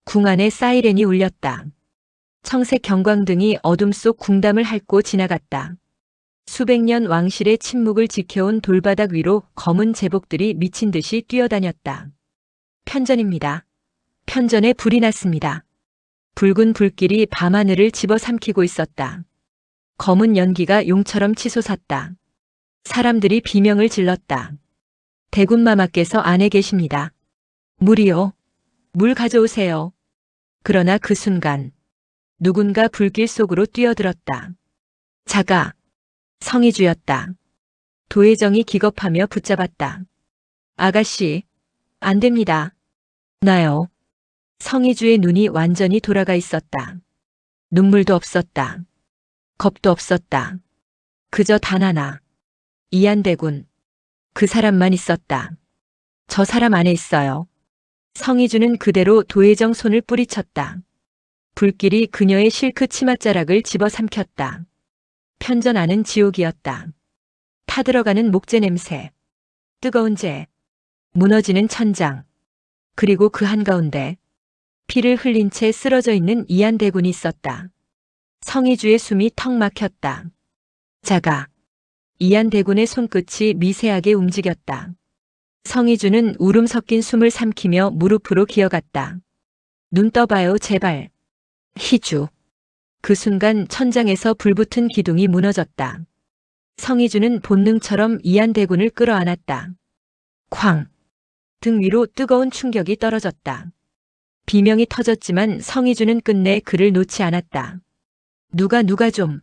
궁 안에 사이렌이 울렸다. 청색 경광등이 어둠 속 궁담을 핥고 지나갔다. 수백 년 왕실의 침묵을 지켜온 돌바닥 위로 검은 제복들이 미친 듯이 뛰어다녔다. 편전입니다. 편전에 불이 났습니다. 붉은 불길이 밤하늘을 집어삼키고 있었다. 검은 연기가 용처럼 치솟았다. 사람들이 비명을 질렀다. 대군마마께서 안에 계십니다. 물이요. 물 가져오세요. 그러나 그 순간 누군가 불길 속으로 뛰어들었다. 자가 성희주였다. 도혜정이 기겁하며 붙잡았다. 아가씨, 안 됩니다. 나요. 성희주의 눈이 완전히 돌아가 있었다. 눈물도 없었다. 겁도 없었다. 그저 단 하나. 이한대군. 그 사람만 있었다. 저 사람 안에 있어요. 성희주는 그대로 도혜정 손을 뿌리쳤다. 불길이 그녀의 실크 치맛자락을 집어삼켰다. 편전 안은 지옥이었다. 타들어가는 목재 냄새, 뜨거운 재, 무너지는 천장, 그리고 그 한가운데 피를 흘린 채 쓰러져 있는 이한대군이 있었다. 성희주의 숨이 턱 막혔다. 자가, 이한대군의 손끝이 미세하게 움직였다. 성희주는 울음 섞인 숨을 삼키며 무릎으로 기어갔다. 눈 떠봐요, 제발. 희주. 그 순간 천장에서 불붙은 기둥이 무너졌다. 성희주는 본능처럼 이한대군을 끌어안았다. 쾅! 등 위로 뜨거운 충격이 떨어졌다. 비명이 터졌지만 성희주는 끝내 그를 놓지 않았다. 누가 좀.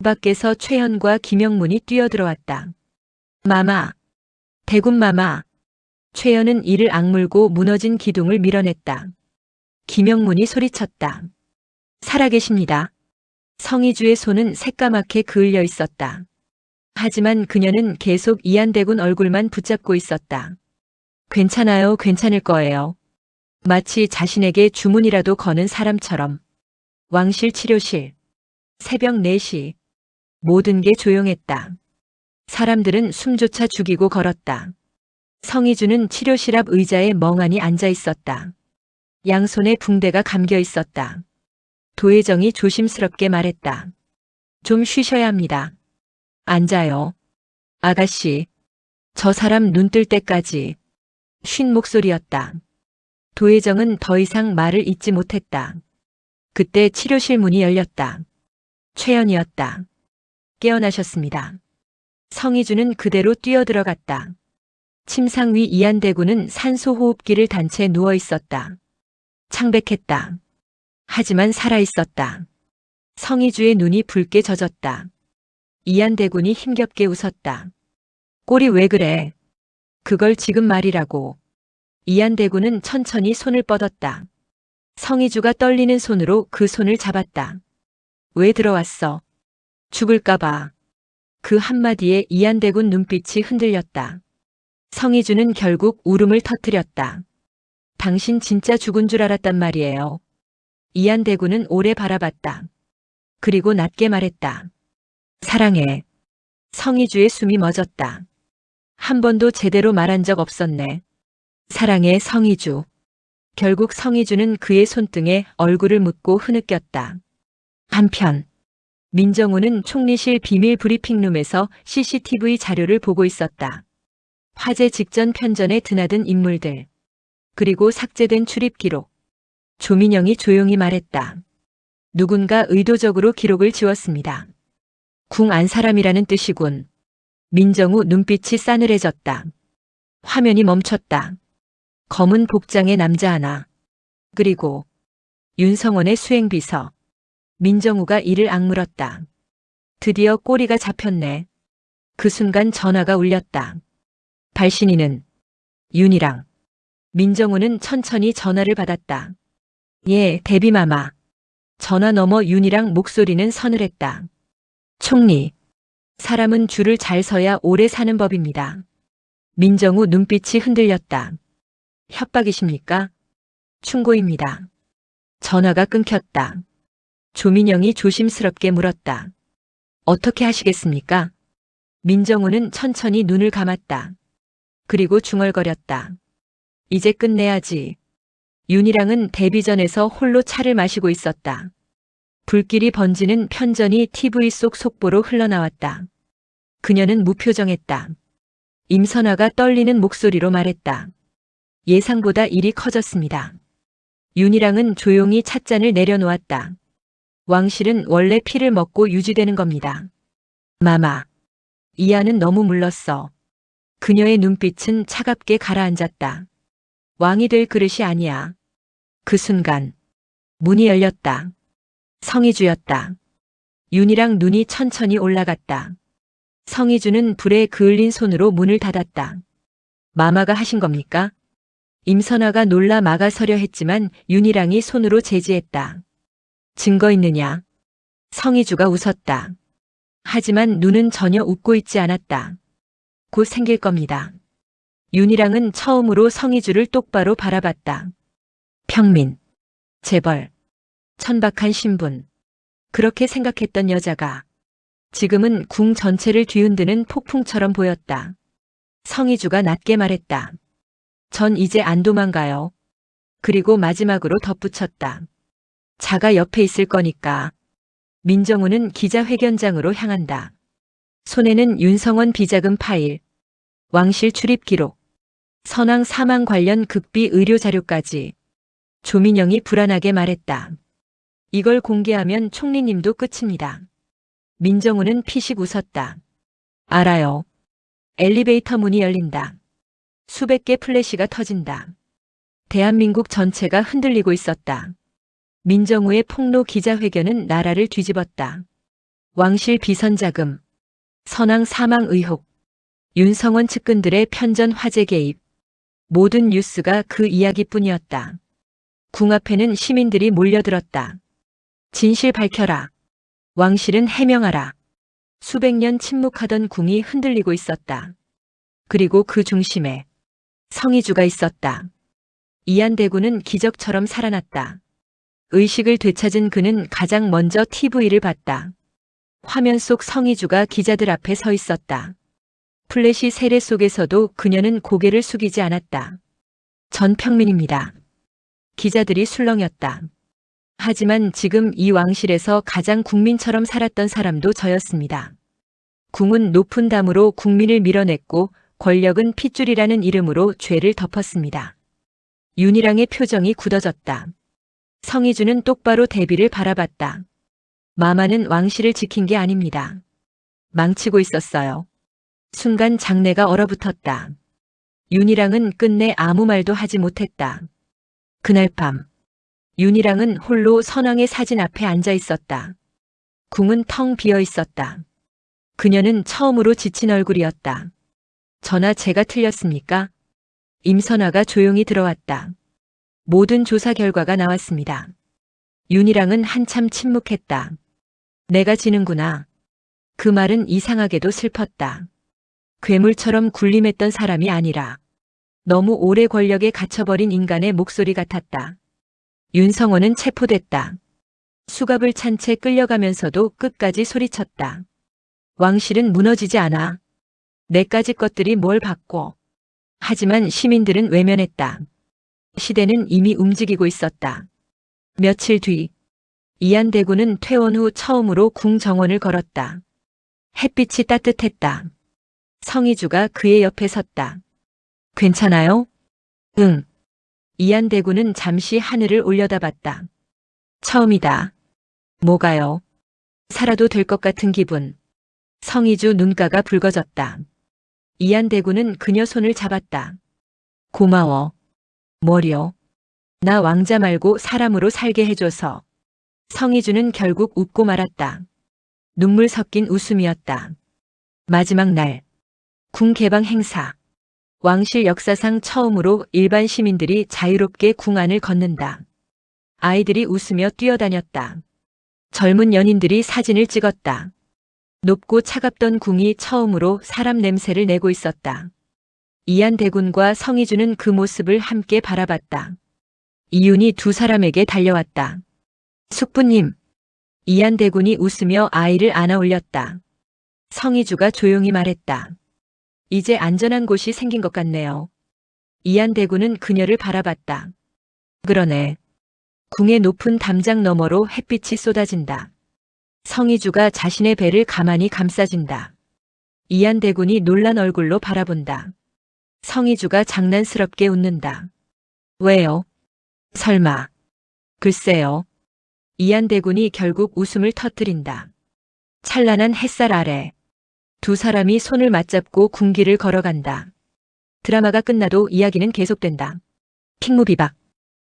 밖에서 최현과 김영문이 뛰어들어왔다. 마마. 대군마마. 최현은 이를 악물고 무너진 기둥을 밀어냈다. 김영문이 소리쳤다. 살아계십니다. 성희주의 손은 새까맣게 그을려 있었다. 하지만 그녀는 계속 이한대군 얼굴만 붙잡고 있었다. 괜찮아요, 괜찮을 거예요. 마치 자신에게 주문이라도 거는 사람처럼. 왕실 치료실. 새벽 4시. 모든 게 조용했다. 사람들은 숨조차 죽이고 걸었다. 성희주는 치료실 앞 의자에 멍하니 앉아 있었다. 양손에 붕대가 감겨 있었다. 도혜정이 조심스럽게 말했다. 좀 쉬셔야 합니다. 앉아요. 아가씨. 저 사람 눈 뜰 때까지. 쉰 목소리였다. 도혜정은 더 이상 말을 잇지 못했다. 그때 치료실 문이 열렸다. 최연이었다. 깨어나셨습니다. 성희주는 그대로 뛰어들어갔다. 침상 위 이한대군은 산소호흡기를 단 채 누워 있었다. 창백했다. 하지만 살아있었다. 성희주의 눈이 붉게 젖었다. 이한대군이 힘겹게 웃었다. 꼴이 왜 그래? 그걸 지금 말이라고. 이한대군은 천천히 손을 뻗었다. 성희주가 떨리는 손으로 그 손을 잡았다. 왜 들어왔어? 죽을까봐. 그 한마디에 이한대군 눈빛이 흔들렸다. 성희주는 결국 울음을 터뜨렸다. 당신 진짜 죽은 줄 알았단 말이에요. 이한대군은 오래 바라봤다. 그리고 낮게 말했다. 사랑해. 성희주의 숨이 멎었다. 한 번도 제대로 말한 적 없었네. 사랑해, 성희주. 결국 성희주는 그의 손등에 얼굴을 묻고 흐느꼈다. 한편 민정우는 총리실 비밀 브리핑룸에서 CCTV 자료를 보고 있었다. 화재 직전 편전에 드나든 인물들, 그리고 삭제된 출입 기록. 조민영이 조용히 말했다. 누군가 의도적으로 기록을 지웠습니다. 궁 안 사람이라는 뜻이군. 민정우 눈빛이 싸늘해졌다. 화면이 멈췄다. 검은 복장의 남자 하나. 그리고 윤성원의 수행비서. 민정우가 이를 악물었다. 드디어 꼬리가 잡혔네. 그 순간 전화가 울렸다. 발신인은 윤이랑. 민정우는 천천히 전화를 받았다. 예, 데비마마. 전화 너머 윤이랑 목소리는 서늘했다. 총리. 사람은 줄을 잘 서야 오래 사는 법입니다. 민정우 눈빛이 흔들렸다. 협박이십니까? 충고입니다. 전화가 끊겼다. 조민영이 조심스럽게 물었다. 어떻게 하시겠습니까? 민정우는 천천히 눈을 감았다. 그리고 중얼거렸다. 이제 끝내야지. 윤희랑은 데뷔전에서 홀로 차를 마시고 있었다. 불길이 번지는 편전이 TV 속 속보로 흘러나왔다. 그녀는 무표정했다. 임선아가 떨리는 목소리로 말했다. 예상보다 일이 커졌습니다. 윤희랑은 조용히 찻잔을 내려놓았다. 왕실은 원래 피를 먹고 유지되는 겁니다. 마마. 이하는 너무 물렀어. 그녀의 눈빛은 차갑게 가라앉았다. 왕이 될 그릇이 아니야. 그 순간 문이 열렸다. 성희주였다. 윤희랑 눈이 천천히 올라갔다. 성희주는 불에 그을린 손으로 문을 닫았다. 마마가 하신 겁니까? 임선아가 놀라 막아서려 했지만 윤희랑이 손으로 제지했다. 증거 있느냐? 성희주가 웃었다. 하지만 눈은 전혀 웃고 있지 않았다. 곧 생길 겁니다. 윤희랑은 처음으로 성희주를 똑바로 바라봤다. 평민, 재벌, 천박한 신분. 그렇게 생각했던 여자가 지금은 궁 전체를 뒤흔드는 폭풍처럼 보였다. 성희주가 낮게 말했다. 전 이제 안 도망가요. 그리고 마지막으로 덧붙였다. 자가 옆에 있을 거니까. 민정우는 기자회견장으로 향한다. 손에는 윤성원 비자금 파일, 왕실 출입 기록, 선왕 사망 관련 극비 의료 자료까지. 조민영이 불안하게 말했다. 이걸 공개하면 총리님도 끝입니다. 민정우는 피식 웃었다. 알아요. 엘리베이터 문이 열린다. 수백 개 플래시가 터진다. 대한민국 전체가 흔들리고 있었다. 민정우의 폭로 기자회견은 나라를 뒤집었다. 왕실 비선자금, 선왕 사망 의혹, 윤성원 측근들의 편전 화재 개입. 모든 뉴스가 그 이야기뿐이었다. 궁 앞에는 시민들이 몰려들었다. 진실 밝혀라. 왕실은 해명하라. 수백 년 침묵하던 궁이 흔들리고 있었다. 그리고 그 중심에 성희주가 있었다. 이한대군은 기적처럼 살아났다. 의식을 되찾은 그는 가장 먼저 TV를 봤다. 화면 속 성희주가 기자들 앞에 서 있었다. 플래시 세례 속에서도 그녀는 고개를 숙이지 않았다. 전평민입니다. 기자들이 술렁였다. 하지만 지금 이 왕실에서 가장 국민처럼 살았던 사람도 저였습니다. 궁은 높은 담으로 국민을 밀어냈고 권력은 핏줄이라는 이름으로 죄를 덮었습니다. 윤희랑의 표정이 굳어졌다. 성희주는 똑바로 대비를 바라봤다. 마마는 왕실을 지킨 게 아닙니다. 망치고 있었어요. 순간 장내가 얼어붙었다. 윤희랑은 끝내 아무 말도 하지 못했다. 그날 밤 윤희랑은 홀로 선왕의 사진 앞에 앉아 있었다. 궁은 텅 비어 있었다. 그녀는 처음으로 지친 얼굴이었다. 전하 제가 틀렸습니까? 임선아가 조용히 들어왔다. 모든 조사 결과가 나왔습니다. 윤희랑은 한참 침묵했다. 내가 지는구나. 그 말은 이상하게도 슬펐다. 괴물처럼 군림했던 사람이 아니라 너무 오래 권력에 갇혀버린 인간의 목소리 같았다. 윤성원은 체포됐다. 수갑을 찬 채 끌려가면서도 끝까지 소리쳤다. 왕실은 무너지지 않아. 내까지 것들이 뭘 바꿔. 하지만 시민들은 외면했다. 시대는 이미 움직이고 있었다. 며칠 뒤 이한대군은 퇴원 후 처음으로 궁 정원을 걸었다. 햇빛이 따뜻했다. 성희주가 그의 옆에 섰다. 괜찮아요? 응. 이한대군은 잠시 하늘을 올려다봤다. 처음이다. 뭐가요? 살아도 될 것 같은 기분. 성희주 눈가가 붉어졌다. 이한대군은 그녀 손을 잡았다. 고마워. 뭐려? 나 왕자 말고 사람으로 살게 해줘서. 성희주는 결국 웃고 말았다. 눈물 섞인 웃음이었다. 마지막 날. 궁 개방 행사. 왕실 역사상 처음으로 일반 시민들이 자유롭게 궁 안을 걷는다. 아이들이 웃으며 뛰어다녔다. 젊은 연인들이 사진을 찍었다. 높고 차갑던 궁이 처음으로 사람 냄새를 내고 있었다. 이한대군과 성희주는 그 모습을 함께 바라봤다. 이윤이 두 사람에게 달려왔다. 숙부님. 이한대군이 웃으며 아이를 안아 올렸다. 성희주가 조용히 말했다. 이제 안전한 곳이 생긴 것 같네요. 이한대군은 그녀를 바라봤다. 그러네. 궁의 높은 담장 너머로 햇빛이 쏟아진다. 성희주가 자신의 배를 가만히 감싸진다. 이한대군이 놀란 얼굴로 바라본다. 성희주가 장난스럽게 웃는다. 왜요? 설마. 글쎄요. 이한대군이 결국 웃음을 터뜨린다. 찬란한 햇살 아래 두 사람이 손을 맞잡고 군길을 걸어간다. 드라마가 끝나도 이야기는 계속된다. 킹무비박.